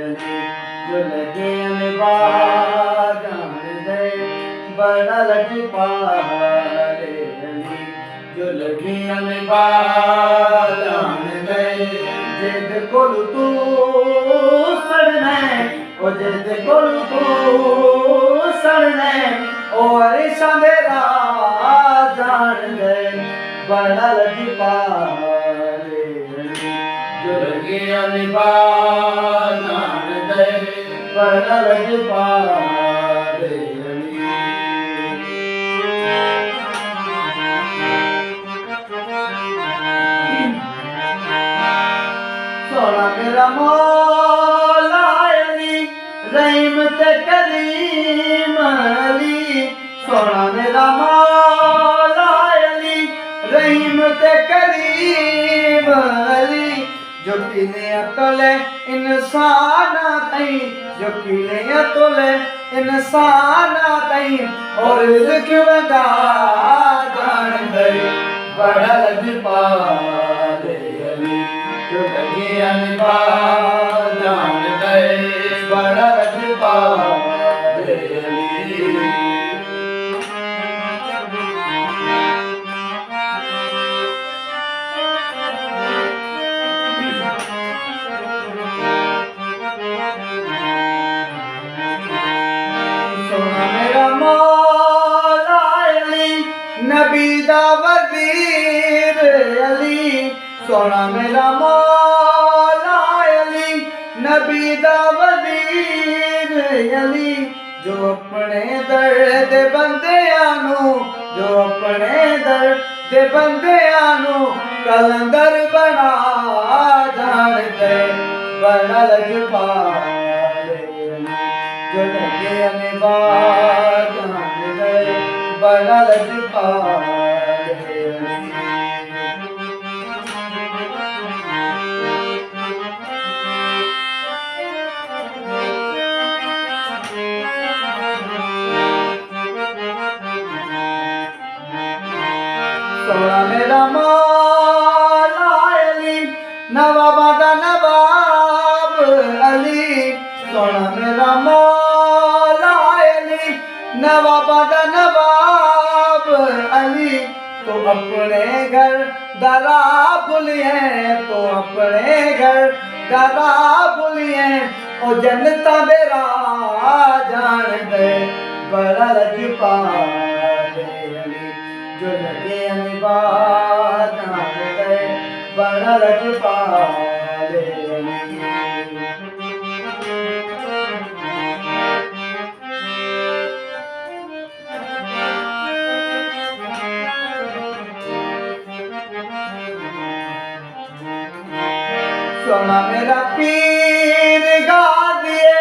अली जो लगे अनबार जान दे बड़ा लजपाले अली जो लगे अनबार जान दे जिद कोल तू सड़ना ओ जिद कोल तू सड़ना ओ अरिशा दे राह जान दे बड़ा लजपाले अली जो लगे अनबार जान दे बड़ा लजपाले अली। सोना मेरा मौला अली रहीम ते करीम अली सोना मेरा मौला अली रहीम ते करीम अली जो किले अतले इंसान तई जो किले अतले इंसान तई और रिज़्क़ वंडा जान दे बड़ा लजपाले अली जो लगे अनबार जान दे बड़ा लजपाले अली। सोना मेरा मौला अली नबी दा वज़ीर अली सोना मेरा मौला अली नबी दा वज़ीर अली जो अपने दर दे बंदियां नू जो अपने दर दे बंदियां नू कलंदर बना जान दे बड़ा लजपाले अली जो लगे अनबार जान दे बड़ा लजपाले अली। सोना मेरा मौला अली नवाबा दा नवाब अली सोना मेरा मौला अली नवाबा दा नवाब अली तो अपने घर दरा भूलिए तो अपने घर दरा भूलिए ओ जनता दे राह जान दे बड़ा लजपाले अली जो लगे अनबार जान दे बड़ा लजपाले अली। सोना मेरा पीर गादिए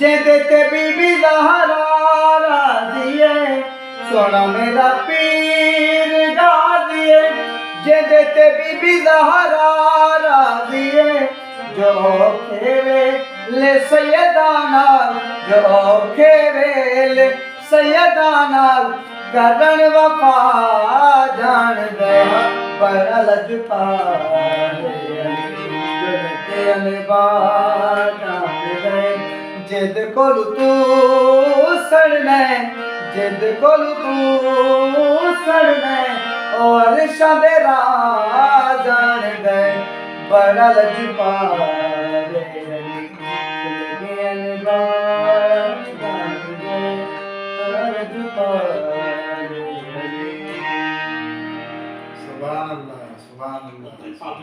जेदे ते बीबी ज़हरा राज़िए सोना मेरा पीर गादिए जेदे ते बीबी ज़हरा राज़िए जो खेवे ले सैयदाना जो खेवे ले सैयदाना करन वफा जान दे बड़ा लजपाले अनबार जान दे जिद कोल तू सड़ना जिद कोल तू सड़ना और अरिशा दे राह जान दे बड़ा लजपाले अली लगे अनबार जान दे बड़ा लजपाले अली। सुभान अल्लाह सुभान अल्लाह।